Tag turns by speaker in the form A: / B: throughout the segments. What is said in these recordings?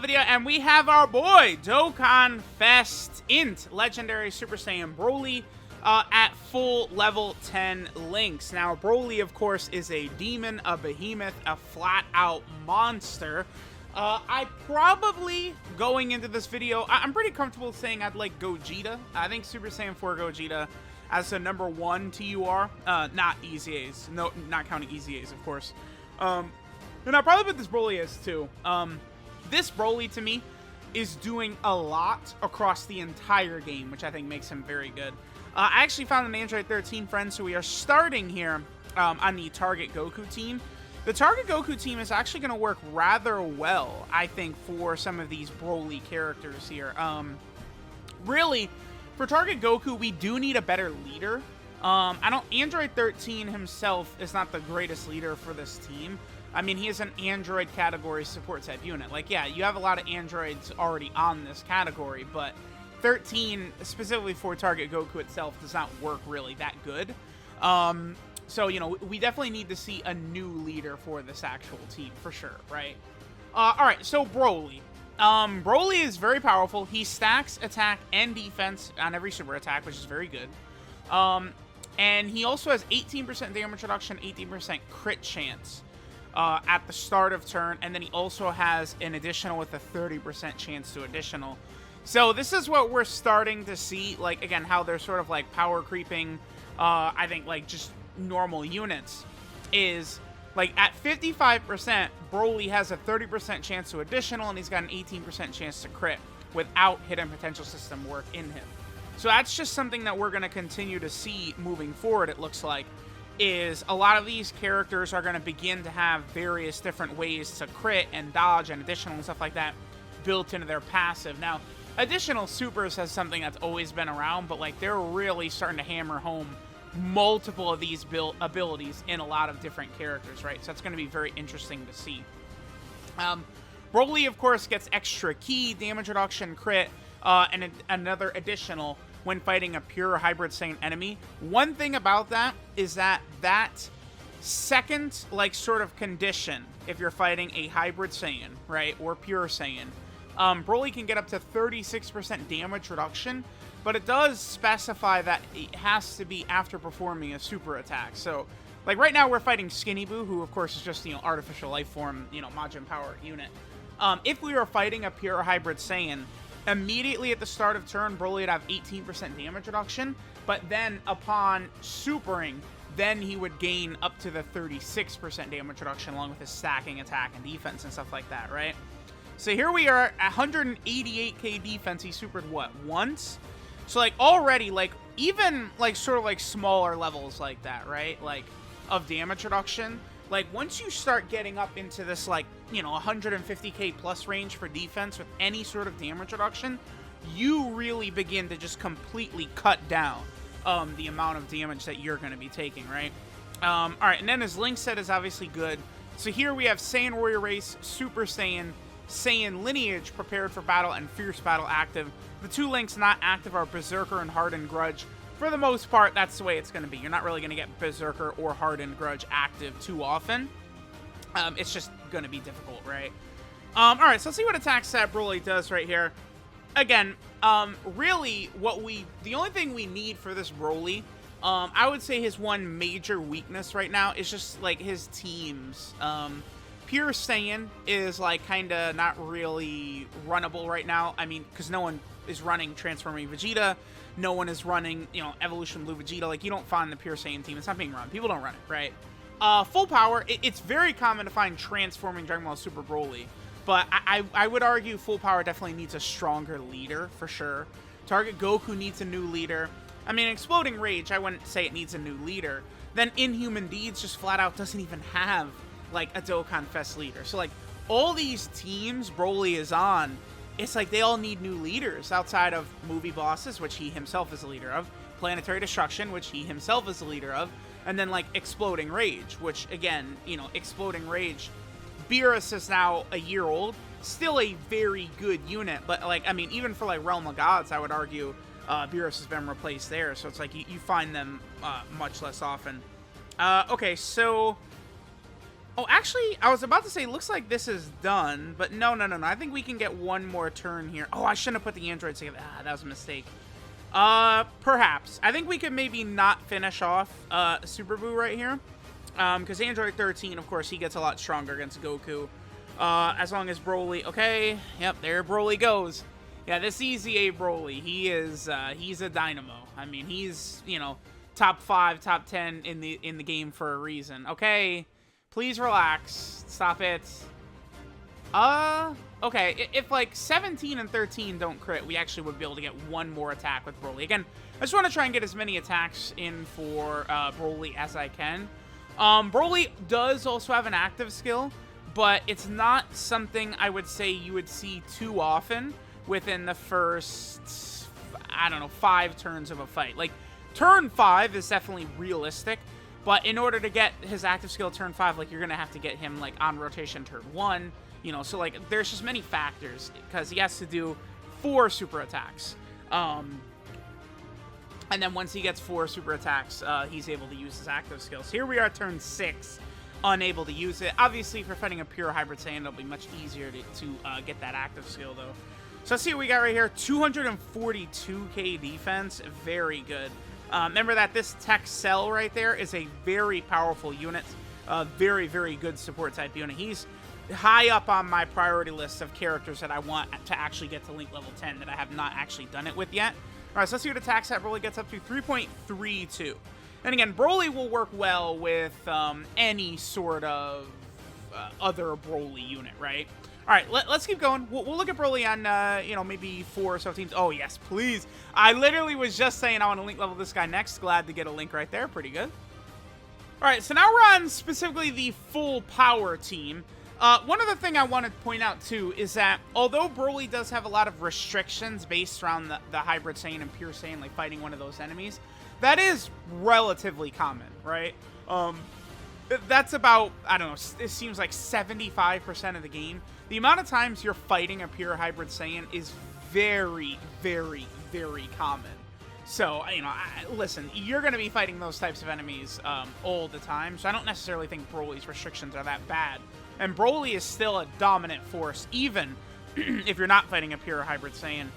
A: video, and we have our boy, Dokkan Fest INT Legendary Super Saiyan Broly at full level 10 links. Now, Broly, of course, is a demon, a behemoth, a flat-out monster. I probably, going into this video, I'm pretty comfortable saying I'd like Gogeta. I think Super Saiyan 4 Gogeta as the #1 TUR. Not Easy A's. No, not counting Easy A's, of course. And I'll probably put this Broly as too. This Broly, to me, is doing a lot across the entire game, which I think makes him very good. I actually found an Android 13 friend, so we are starting here on the Target Goku team. The Target Goku team is actually going to work rather well, I think, for some of these Broly characters here. Really, for Target Goku, we do need a better leader. Android 13 himself is not the greatest leader for this team. I mean, he is an Android category support type unit. Like, yeah, you have a lot of Androids already on this category, but 13, specifically for Target Goku itself, does not work really that good. So, you know, we definitely need to see a new leader for this actual team, for sure, right? Alright, so Broly. Broly is very powerful. He stacks attack and defense on every super attack, which is very good. And he also has 18% damage reduction, 18% crit chance at the start of turn, and then he also has an additional with a 30% chance to additional. So this is what we're starting to see, like, again, how they're sort of like power creeping, I think, like, just normal units, is like at 55%, Broly has a 30% chance to additional, and he's got an 18% chance to crit without hidden potential system work in him. So that's just something that we're going to continue to see moving forward, it looks like, is a lot of these characters are going to begin to have various different ways to crit and dodge and additional and stuff like that built into their passive. Now, additional supers has something that's always been around, but like they're really starting to hammer home multiple of these abilities in a lot of different characters, right? So that's going to be very interesting to see. Broly, of course, gets extra key, damage reduction, crit, and another additional when fighting a pure hybrid Saiyan enemy. One thing about that is that second, like, sort of condition, if you're fighting a hybrid Saiyan, right, or pure Saiyan, Broly can get up to 36% damage reduction, but it does specify that it has to be after performing a super attack. So, like, right now we're fighting Skinny Boo, who, of course, is just, you know, artificial life form, you know, Majin Power unit. If we were fighting a pure hybrid Saiyan, immediately at the start of turn, Broly would have 18% damage reduction, but then upon supering, then he would gain up to the 36% damage reduction along with his stacking attack and defense and stuff like that, right? So here we are at 188k defense. He supered what, once? So like already, like even like sort of like smaller levels like that, right? Like of damage reduction. Like, once you start getting up into this, like, you know, 150k plus range for defense with any sort of damage reduction, you really begin to just completely cut down the amount of damage that you're going to be taking, right? Alright, and then his link set is obviously good. So here we have Saiyan Warrior Race, Super Saiyan, Saiyan Lineage prepared for battle, and Fierce Battle active. The two links not active are Berserker and Hardened Grudge. For the most part, that's the way it's going to be. You're not really going to get Berserker or Hardened Grudge active too often. It's just going to be difficult, right? Alright, so let's see what attack stat Broly does right here. Again, really, the only thing we need for this Broly, I would say his one major weakness right now is just, like, his teams. Pure Saiyan is, like, kind of not really runnable right now. I mean, because no one is running Transforming Vegeta. No one is running, you know, Evolution Blue Vegeta. Like, you don't find the Pure Saiyan team. It's not being run. People don't run it, right? Full power, it's very common to find Transforming Dragon Ball Super Broly. But I would argue full power definitely needs a stronger leader, for sure. Target Goku needs a new leader. I mean, Exploding Rage, I wouldn't say it needs a new leader. Then Inhuman Deeds just flat out doesn't even have, like, a Dokkan Fest leader. So, like, all these teams Broly is on, it's like they all need new leaders outside of Movie Bosses, which he himself is a leader of, Planetary Destruction, which he himself is a leader of, and then, like, Exploding Rage, which, again, you know, Exploding Rage, Beerus is now a year old, still a very good unit, but, like, I mean, even for, like, Realm of Gods, I would argue Beerus has been replaced there, so it's like you find them much less often. Okay, so Oh, actually, I was about to say, looks like this is done, but no. I think we can get one more turn here. Oh, I shouldn't have put the androids together. Ah, that was a mistake. Perhaps. I think we could maybe not finish off, Super Boo right here. Because Android 13, of course, he gets a lot stronger against Goku. As long as Broly... Okay, yep, there Broly goes. Yeah, this easy A Broly, he's a dynamo. I mean, he's, you know, top 5, top 10 in the game for a reason. Okay, please relax. Stop it. Okay, if like 17 and 13 don't crit, we actually would be able to get one more attack with Broly. Again, I just want to try and get as many attacks in for Broly as I can. Broly does also have an active skill, but it's not something I would say you would see too often within the first, I don't know, 5 turns of a fight. Like, turn 5 is definitely realistic, but in order to get his active skill turn 5, like, you're going to have to get him, like, on rotation turn 1, you know, so, like, there's just many factors, because he has to do 4 super attacks. And then once he gets 4 super attacks, he's able to use his active skills. Here we are, turn 6, unable to use it. Obviously, for fighting a pure Hybrid Saiyan, it'll be much easier to get that active skill, though. So let's see what we got right here. 242k defense. Very good. Remember that this Tech Cell right there is a very powerful unit. Very, very good support type unit. He's high up on my priority list of characters that I want to actually get to Link level 10 that I have not actually done it with yet. All right, so let's see what attack stat Broly gets up to. 3.32. And again, Broly will work well with any sort of other Broly unit, right? All right, let's keep going. We'll look at Broly on, you know, maybe 4 or so teams. Oh, yes, please. I literally was just saying I want to Link level this guy next. Glad to get a Link right there. Pretty good. All right, so now we're on specifically the full power team. One other thing I want to point out, too, is that although Broly does have a lot of restrictions based around the Hybrid Saiyan and Pure Saiyan, like fighting one of those enemies, that is relatively common, right? That's about, I don't know, it seems like 75% of the game. The amount of times you're fighting a pure Hybrid Saiyan is very, very, very common. So, you know, listen, you're going to be fighting those types of enemies all the time, so I don't necessarily think Broly's restrictions are that bad. And Broly is still a dominant force, even if you're not fighting a pure Hybrid Saiyan.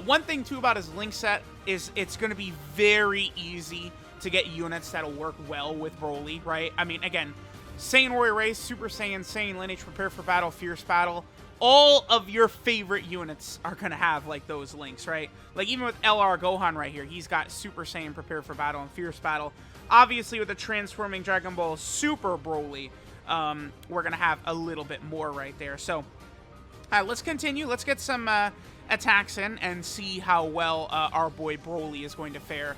A: One thing, too, about his Link set is it's going to be very easy to get units that'll work well with Broly, right? I mean, again, Saiyan Warrior Race, Super Saiyan, Saiyan Lineage, Prepare for Battle, Fierce Battle, all of your favorite units are going to have, like, those links, right? Like, even with LR Gohan right here, he's got Super Saiyan, Prepare for Battle, and Fierce Battle. Obviously, with the Transforming Dragon Ball Super Broly, we're going to have a little bit more right there. So, let's continue. Let's get some attacks in and see how well our boy Broly is going to fare.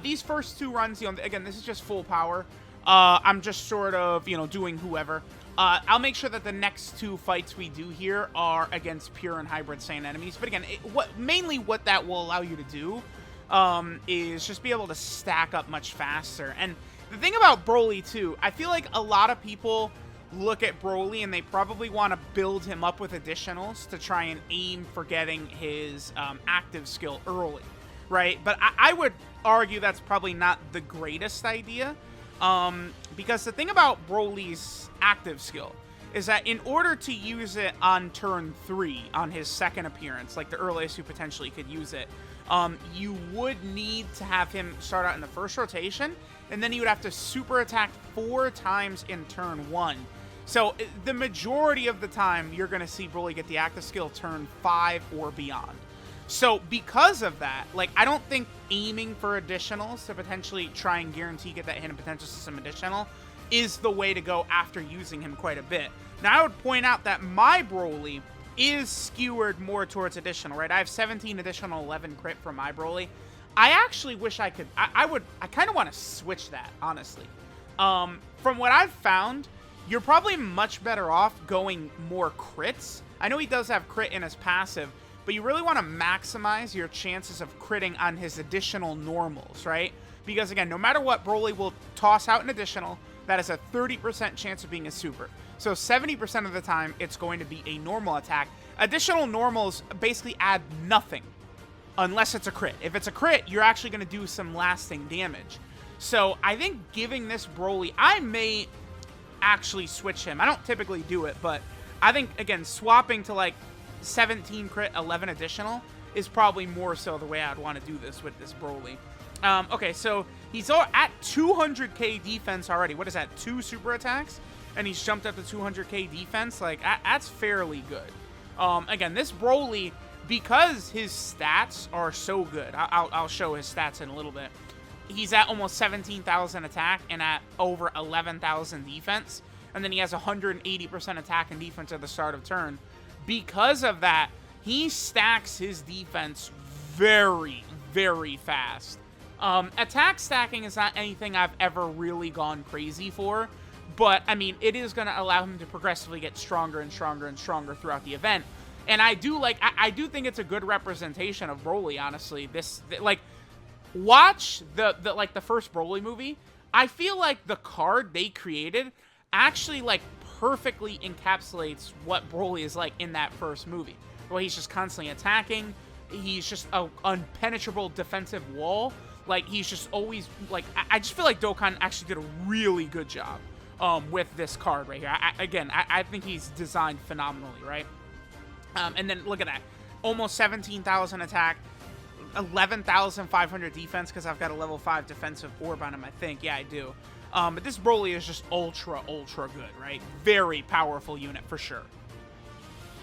A: These first 2 runs, you know, again, this is just full power. I'm just sort of, you know, doing whoever. I'll make sure that the next 2 fights we do here are against pure and Hybrid Saiyan enemies. But again, mainly what that will allow you to do is just be able to stack up much faster. And the thing about Broly, too, I feel like a lot of people look at Broly and they probably want to build him up with additionals to try and aim for getting his active skill early, right? But I would argue that's probably not the greatest idea. Because the thing about Broly's active skill is that in order to use it on turn 3, on his second appearance, like the earliest you potentially could use it, you would need to have him start out in the first rotation, and then you would have to super attack 4 times in turn 1. So the majority of the time, you're going to see Broly get the active skill turn 5 or beyond. So because of that, like, I don't think aiming for additionals to potentially try and guarantee get that hidden potential system additional is the way to go after using him quite a bit. Now, I would point out that my Broly is skewered more towards additional, right? I have 17 additional 11 crit for my Broly. I actually wish I could, I kind of want to switch that, honestly. From what I've found, you're probably much better off going more crits. I know he does have crit in his passive, but you really want to maximize your chances of critting on his additional normals, right? Because, again, no matter what, Broly will toss out an additional. That is a 30% chance of being a super. So 70% of the time, it's going to be a normal attack. Additional normals basically add nothing unless it's a crit. If it's a crit, you're actually going to do some lasting damage. So I think giving this Broly, I may actually switch him. I don't typically do it, but I think, again, swapping to like 17 crit, 11 additional is probably more so the way I'd want to do this with this Broly. Okay, so he's at 200k defense already. What is that, 2 super attacks? And he's jumped up to 200k defense. Like, that's fairly good. Again, this Broly, because his stats are so good, I'll show his stats in a little bit. He's at almost 17,000 attack and at over 11,000 defense. And then he has 180% attack and defense at the start of turn. Because of that, he stacks his defense very, very fast. Attack stacking is not anything I've ever really gone crazy for. But, I mean, it is going to allow him to progressively get stronger and stronger and stronger throughout the event. And I do think it's a good representation of Broly, honestly. Watch the first Broly movie. I feel like the card they created actually, like, perfectly encapsulates what Broly is like in that first movie. Where he's just constantly attacking. He's just an impenetrable defensive wall. Like, he's just always, like, I just feel like Dokkan actually did a really good job with this card right here. I think he's designed phenomenally, right? And then look at that. Almost 17,000 attack, 11,500 defense because I've got a level 5 defensive orb on him, I think. Yeah, I do. But this Broly is just ultra, ultra good, right? Very powerful unit for sure.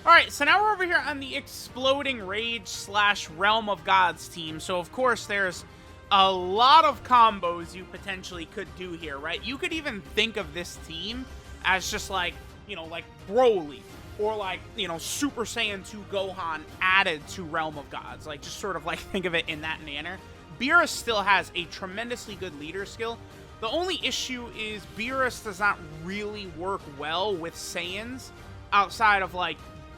A: Alright, so now we're over here on the Exploding Rage / Realm of Gods team. So, of course, there's a lot of combos you potentially could do here, right? You could even think of this team as just like, you know, like Broly. Or like, you know, Super Saiyan 2 Gohan added to Realm of Gods. Like, just sort of like think of it in that manner. Beerus still has a tremendously good leader skill. The only issue is Beerus does not really work well with Saiyans outside of, like,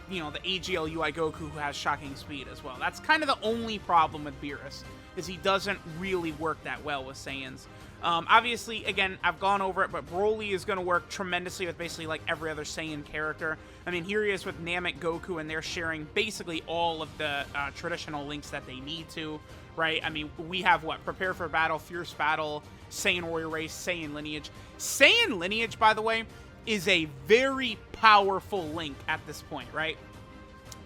A: you know, the AGL UI Goku who has shocking speed as well. That's kind of the only problem with Beerus, is he doesn't really work that well with Saiyans. Obviously, again, I've gone over it, but Broly is going to work tremendously with basically like every other Saiyan character. I mean, here he is with Namek Goku, and they're sharing basically all of the traditional links that they need to, right? I mean, we have what? Prepare for Battle, Fierce Battle, Saiyan Warrior Race, Saiyan Lineage. Saiyan Lineage, by the way, is a very powerful link at this point, right?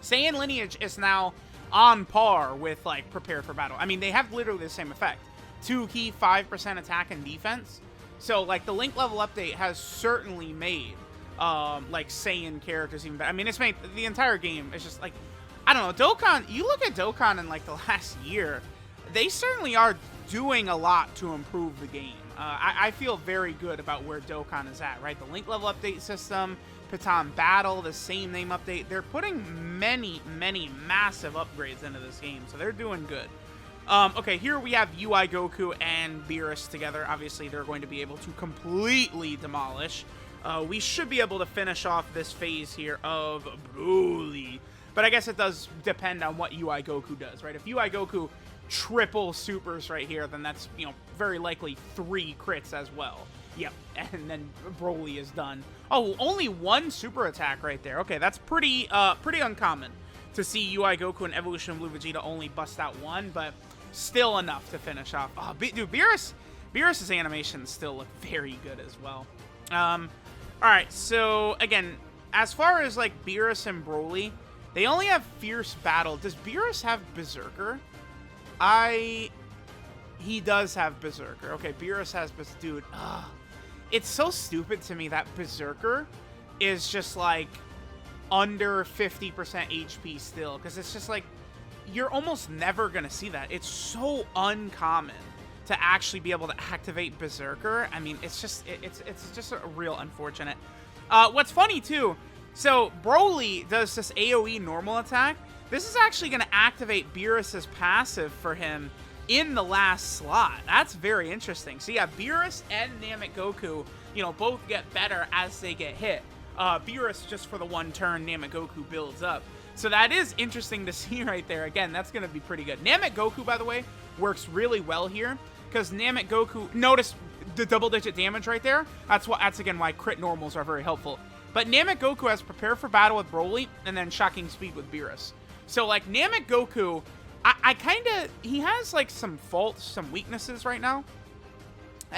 A: Saiyan Lineage is now on par with, like, Prepare for Battle. I mean, they have literally the same effect. 2 key, 5% attack and defense. So, like, the link level update has certainly made, like, Saiyan characters even better. I mean, it's made the entire game. It's just, like, I don't know. Dokkan, you look at Dokkan in, like, the last year, they certainly are doing a lot to improve the game. I feel very good about where Dokkan is at, right? The link level update system, Patan Battle, the same name update. They're putting many, many massive upgrades into this game, so they're doing good. Okay, here we have UI Goku and Beerus together. Obviously, they're going to be able to completely demolish. We should be able to finish off this phase here of Broly. But I guess it does depend on what UI Goku does, right? If UI Goku triple supers right here, then that's, you know, very likely 3 crits as well. Yep, and then Broly is done. Oh, only 1 super attack right there. Okay, that's pretty uncommon to see UI Goku and Evolution Blue Vegeta only bust out 1, but still enough to finish off. Oh, dude, Beerus's animations still look very good as well. Alright, so, again, as far as, like, Beerus and Broly, they only have Fierce Battle. Does Beerus have Berserker? He does have Berserker. Okay, Beerus has dude, it's so stupid to me that Berserker is just, like, under 50% HP still, because it's just, like, you're almost never going to see that. It's so uncommon to actually be able to activate Berserker. I mean, it's just a real unfortunate. What's funny, too, so Broly does this AoE normal attack. This is actually going to activate Beerus's passive for him in the last slot. That's very interesting. So yeah, Beerus and Namek Goku, you know, both get better as they get hit. Beerus just for the 1 turn, Namek Goku builds up. So that is interesting to see right there. Again, that's going to be pretty good. Namek Goku, by the way, works really well here because Namek Goku, notice the double-digit damage right there. That's again why crit normals are very helpful. But Namek Goku has Prepare for Battle with Broly and then Shocking Speed with Beerus. So, like, Namek Goku, he has, like, some faults, some weaknesses right now.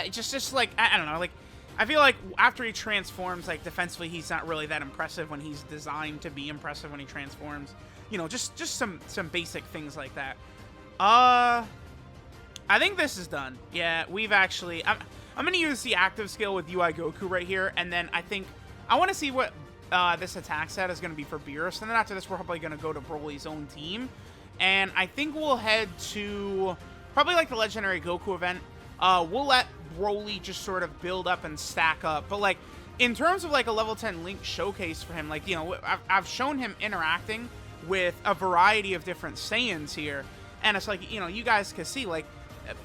A: Just like, I don't know, like, I feel like after he transforms, like, defensively, he's not really that impressive when he's designed to be impressive when he transforms. You know, just some basic things like that. I think this is done. Yeah, we've actually... I'm going to use the active skill with UI Goku right here, and then I think... I want to see what this attack set is going to be for Beerus, and then after this, we're probably going to go to Broly's own team. And I think we'll head to... probably, like, the Legendary Goku event. We'll let Broly just sort of build up and stack up. But, like, in terms of, like, a level 10 Link showcase for him, like, you know, I've shown him interacting with a variety of different Saiyans here. And it's like, you know, you guys can see, like,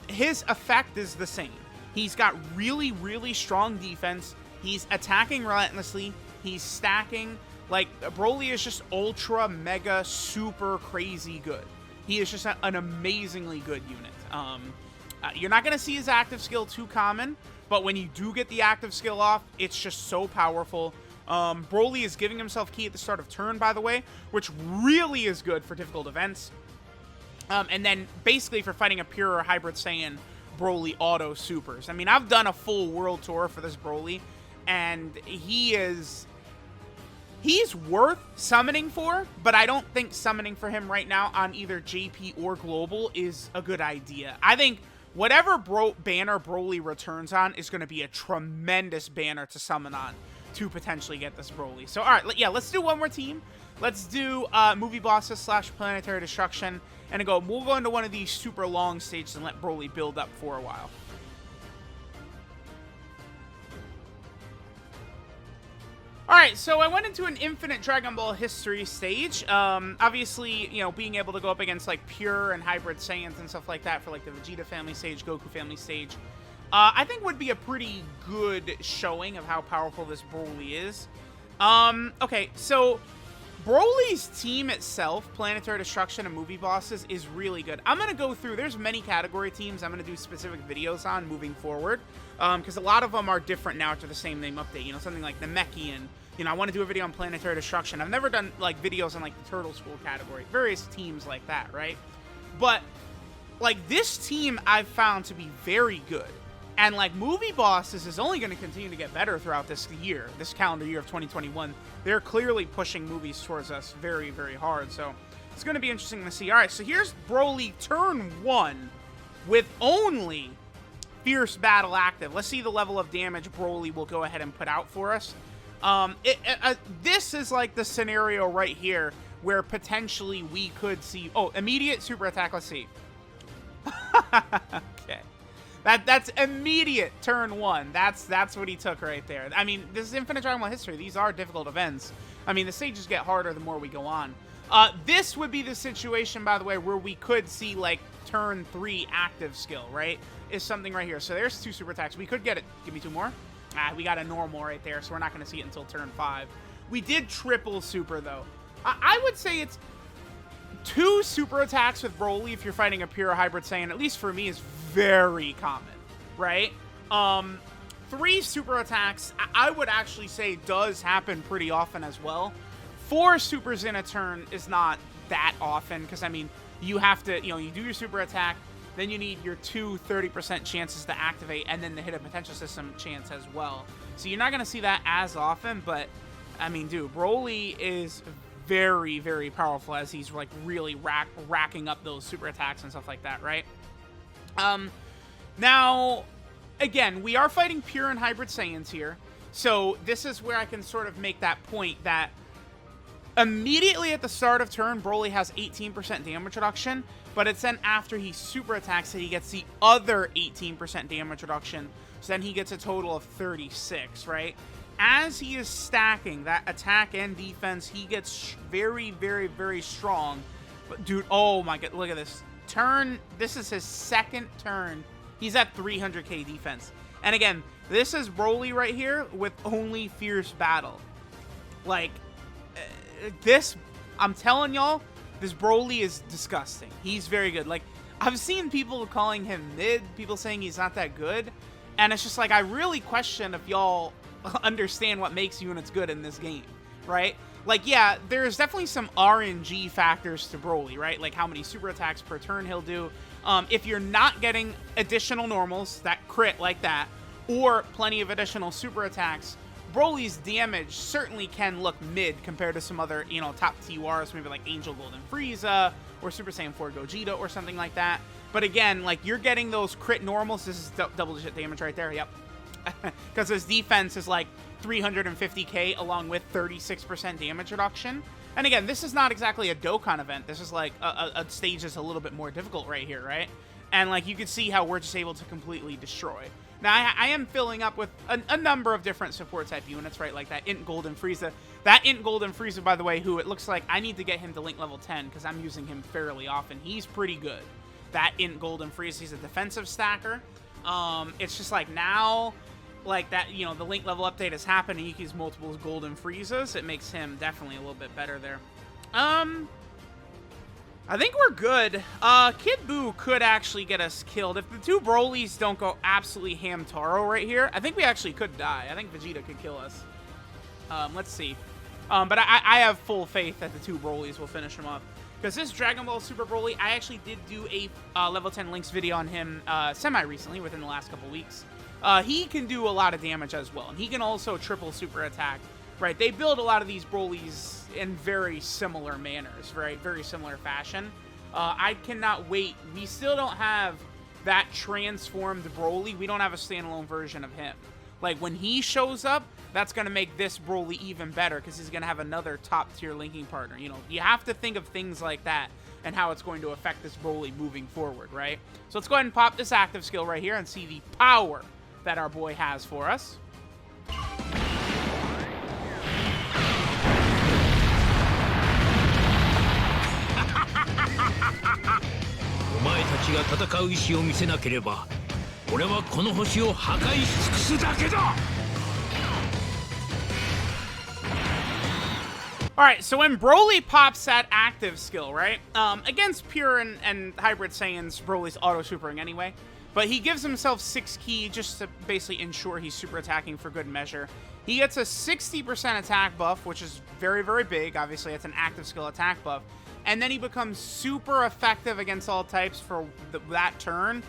A: his effect is the same. He's got really, really strong defense. He's attacking relentlessly. He's stacking. Like, Broly is just ultra, mega, super crazy good. He is just an amazingly good unit. You're not going to see his active skill too common, but when you do get the active skill off, it's just so powerful. Broly is giving himself ki at the start of turn, by the way, which really is good for difficult events. And then, basically, for fighting a pure or hybrid Saiyan, Broly auto supers. I mean, I've done a full world tour for this Broly, and he's worth summoning for, but I don't think summoning for him right now on either JP or Global is a good idea. I think whatever banner Broly returns on is going to be a tremendous banner to summon on to potentially get this Broly. So, all right, yeah, let's do one more team. Let's do movie bosses / planetary destruction, and we'll go into one of these super long stages and let Broly build up for a while. Alright, so I went into an Infinite Dragon Ball History stage. Obviously, you know, being able to go up against, like, pure and hybrid Saiyans and stuff like that for, like, the Vegeta family stage, Goku family stage, I think would be a pretty good showing of how powerful this Broly is. Okay, so Broly's team itself, Planetary Destruction and Movie Bosses, is really good. I'm going to go through, there's many category teams I'm going to do specific videos on moving forward, because a lot of them are different now after the same name update. You know, something like Namekian. You know, I want to do a video on Planetary Destruction. I've never done, like, videos on, like, the Turtle School category. Various teams like that, right? But, like, this team I've found to be very good. And, like, Movie Bosses is only going to continue to get better throughout this year, this calendar year of 2021. They're clearly pushing movies towards us very, very hard. So, it's going to be interesting to see. All right, so here's Broly turn 1 with only Fierce Battle active. Let's see the level of damage Broly will go ahead and put out for us. This is like the scenario right here where potentially we could see... Oh, immediate super attack. Let's see. Okay. That's immediate turn 1. That's what he took right there. I mean, this is Infinite Dragon Ball History. These are difficult events. I mean, the stages get harder the more we go on. This would be the situation, by the way, where we could see, like, turn 3 active skill, right? Is something right here. So there's 2 super attacks. We could get it. Give me 2 more. We got a normal right there, so we're not going to see it until turn 5. We did triple super, though. I would say it's 2 super attacks with Broly if you're fighting a pure hybrid Saiyan, at least for me, is very common, right? 3 super attacks, I would actually say does happen pretty often as well. 4 supers in a turn is not that often, because, I mean, you have to, you know, you do your super attack, then you need your 2 30% chances to activate, and then the hidden potential system chance as well. So you're not going to see that as often, but, I mean, dude, Broly is very, very powerful as he's, like, really racking up those super attacks and stuff like that, right? Now, again, we are fighting pure and hybrid Saiyans here, so this is where I can sort of make that point that immediately at the start of turn, Broly has 18% damage reduction, but it's then after he super attacks that he gets the other 18% damage reduction, so then he gets a total of 36, right? As he is stacking that attack and defense, he gets very, very, very strong. But, dude, oh my god, look at this. This is his second turn. He's at 300k defense. And again, this is Broly right here with only Fierce Battle. Like, this, I'm telling y'all, this Broly is disgusting. He's very good. Like, I've seen people calling him mid, people saying he's not that good. And it's just like, I really question if y'all understand what makes units good in this game, right? Like, yeah, there's definitely some RNG factors to Broly, right? Like how many super attacks per turn he'll do. If you're not getting additional normals that crit like that, or plenty of additional super attacks, Broly's damage certainly can look mid compared to some other, you know, top TURs, maybe like Angel Golden Frieza or Super Saiyan 4 Gogeta or something like that. But again, like, you're getting those crit normals. This is double-digit damage right there. Yep. Because his defense is like 350k along with 36% damage reduction. And again, this is not exactly a Dokkan event. This is like a stage that's a little bit more difficult right here, right? And like, you can see how we're just able to completely destroy. Now, I am filling up with a number of different support type units, right? Like that INT Golden Frieza. That INT Golden Frieza, by the way, who it looks like I need to get him to link level 10 because I'm using him fairly often. He's pretty good. That INT Golden Frieza, he's a defensive stacker. It's just like now, like that, you know, the link level update has happened and you can use multiple Golden Friezas. It makes him definitely a little bit better there. I think we're good. Kid Buu could actually get us killed. If the two Brolys don't go absolutely ham-taro right here, I think we actually could die. I think Vegeta could kill us. Let's see. But I have full faith that the two Brolys will finish him up. Because this Dragon Ball Super Broly, I actually did do a level 10 links video on him semi-recently, within the last couple weeks. He can do a lot of damage as well. And he can also triple super attack. Right, they build a lot of these Brolys in very similar manners, right? Very similar fashion. I cannot wait. We still don't have that transformed Broly. We don't have a standalone version of him. Like, when he shows up, that's going to make this Broly even better because he's going to have another top-tier linking partner. You know, you have to think of things like that and how it's going to affect this Broly moving forward, right? So let's go ahead and pop this active skill right here and see the power that our boy has for us.
B: お前たちが戦う意志を見せなければ、俺はこの星を破壊し尽くすだけだ。
A: Alright, so when Broly pops that active skill, right? Against Pure and Hybrid Saiyans, Broly's auto-supering anyway. But he gives himself 6 ki just to basically ensure he's super attacking for good measure. He gets a 60% attack buff, which is very, very big. Obviously, it's an active skill attack buff. And then he becomes super effective against all types for that turn.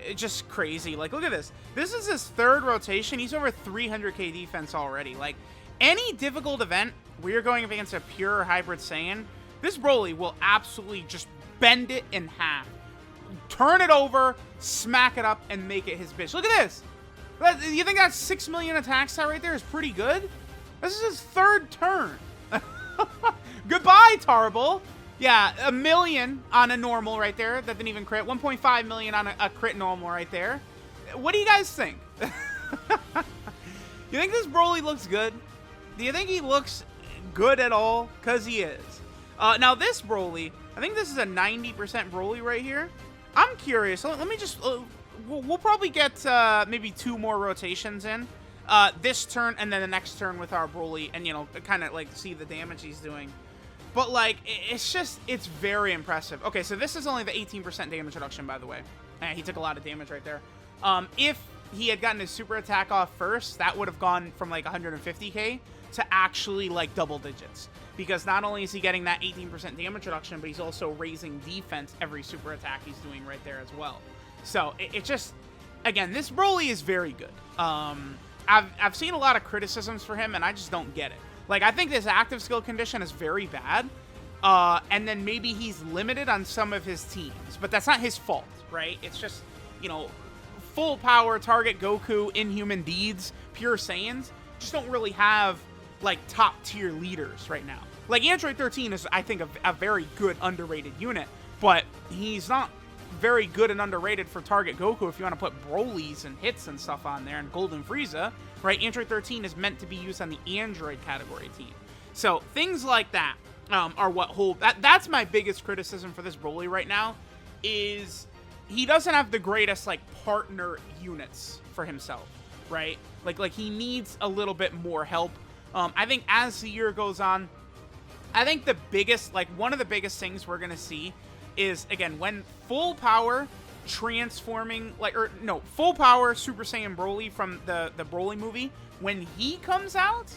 A: It's just crazy. Like, look at this. This is his 3rd rotation. He's over 300k defense already. Like, any difficult event where you're going up against a pure Hybrid Saiyan, this Broly will absolutely just bend it in half. Turn it over, smack it up, and make it his bitch. Look at this. You think that 6 million attack stat right there is pretty good? This is his 3rd turn. Goodbye, Tarble. Yeah, 1 million on a normal right there. That didn't even crit. 1.5 million on a crit normal right there. What do you guys think? You think this Broly looks good? Do you think he looks good at all? Because he is. Now this Broly, I think this is a 90% Broly right here. I'm curious. Let me just... we'll probably get maybe 2 more rotations in. This turn and then the next turn with our Broly. And, you know, kind of like see the damage he's doing. But, like, it's very impressive. Okay, so this is only the 18% damage reduction, by the way. He took a lot of damage right there. If he had gotten his super attack off first, that would have gone from, like, 150k to actually, like, double digits. Because not only is he getting that 18% damage reduction, but he's also raising defense every super attack he's doing right there as well. So, it just... Again, this Broly is very good. I've seen a lot of criticisms for him, and I just don't get it. Like, I think this active skill condition is very bad. And then maybe he's limited on some of his teams. But that's not his fault, right? It's just, you know, full power, target Goku, inhuman deeds, pure Saiyans just don't really have, like, top-tier leaders right now. Like, Android 13 is, I think, a very good, underrated unit. But he's not very good and underrated for target Goku if you want to put Brolys and hits and stuff on there, and Golden Frieza, right? Android 13 is meant to be used on the Android category team. So things like that are what hold... That's my biggest criticism for this Broly right now, is he doesn't have the greatest, like, partner units for himself, right? Like he needs a little bit more help. I think as the year goes on, I think the biggest, like, one of the biggest things we're going to see is, again, when full power transforming, like, or no, full power Super Saiyan Broly from the Broly movie, when he comes out,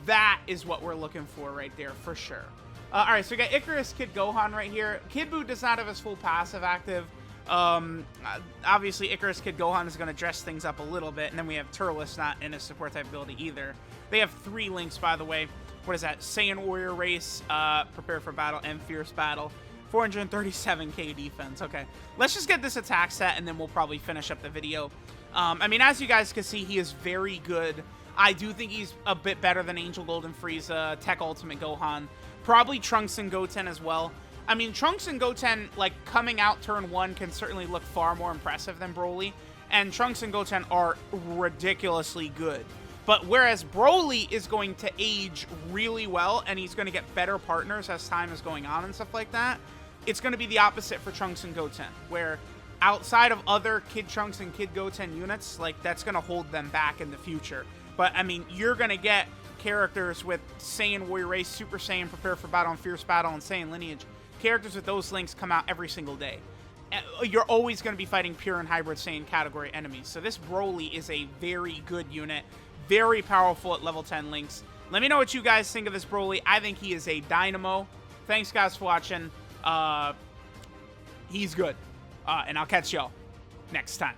A: that is what we're looking for right there, for sure. Alright, so we got Icarus Kid Gohan right here. Kid Buu does not have his full passive active. Obviously, Icarus Kid Gohan is going to dress things up a little bit, and then we have Turles not in a support type ability either. They have 3 links, by the way. What is that? Saiyan Warrior Race, Prepare for Battle, and Fierce Battle. 437k defense. Okay, let's just get this attack set, and then we'll probably finish up the video. I mean, as you guys can see, he is very good. I do think he's a bit better than Angel Golden Frieza, Tech Ultimate Gohan, probably Trunks and Goten as well. I mean, Trunks and Goten, like, coming out turn 1 can certainly look far more impressive than Broly, and Trunks and Goten are ridiculously good. But whereas Broly is going to age really well, and he's going to get better partners as time is going on and stuff like that, it's going to be the opposite for Trunks and Goten, where outside of other Kid Trunks and Kid Goten units, like, that's going to hold them back in the future. But, I mean, you're going to get characters with Saiyan Warrior Race, Super Saiyan, Prepare for Battle, and Fierce Battle, and Saiyan Lineage. Characters with those links come out every single day. You're always going to be fighting pure and hybrid Saiyan category enemies. So this Broly is a very good unit, very powerful at level 10 links. Let me know what you guys think of this Broly. I think he is a dynamo. Thanks, guys, for watching. He's good. And I'll catch y'all next time.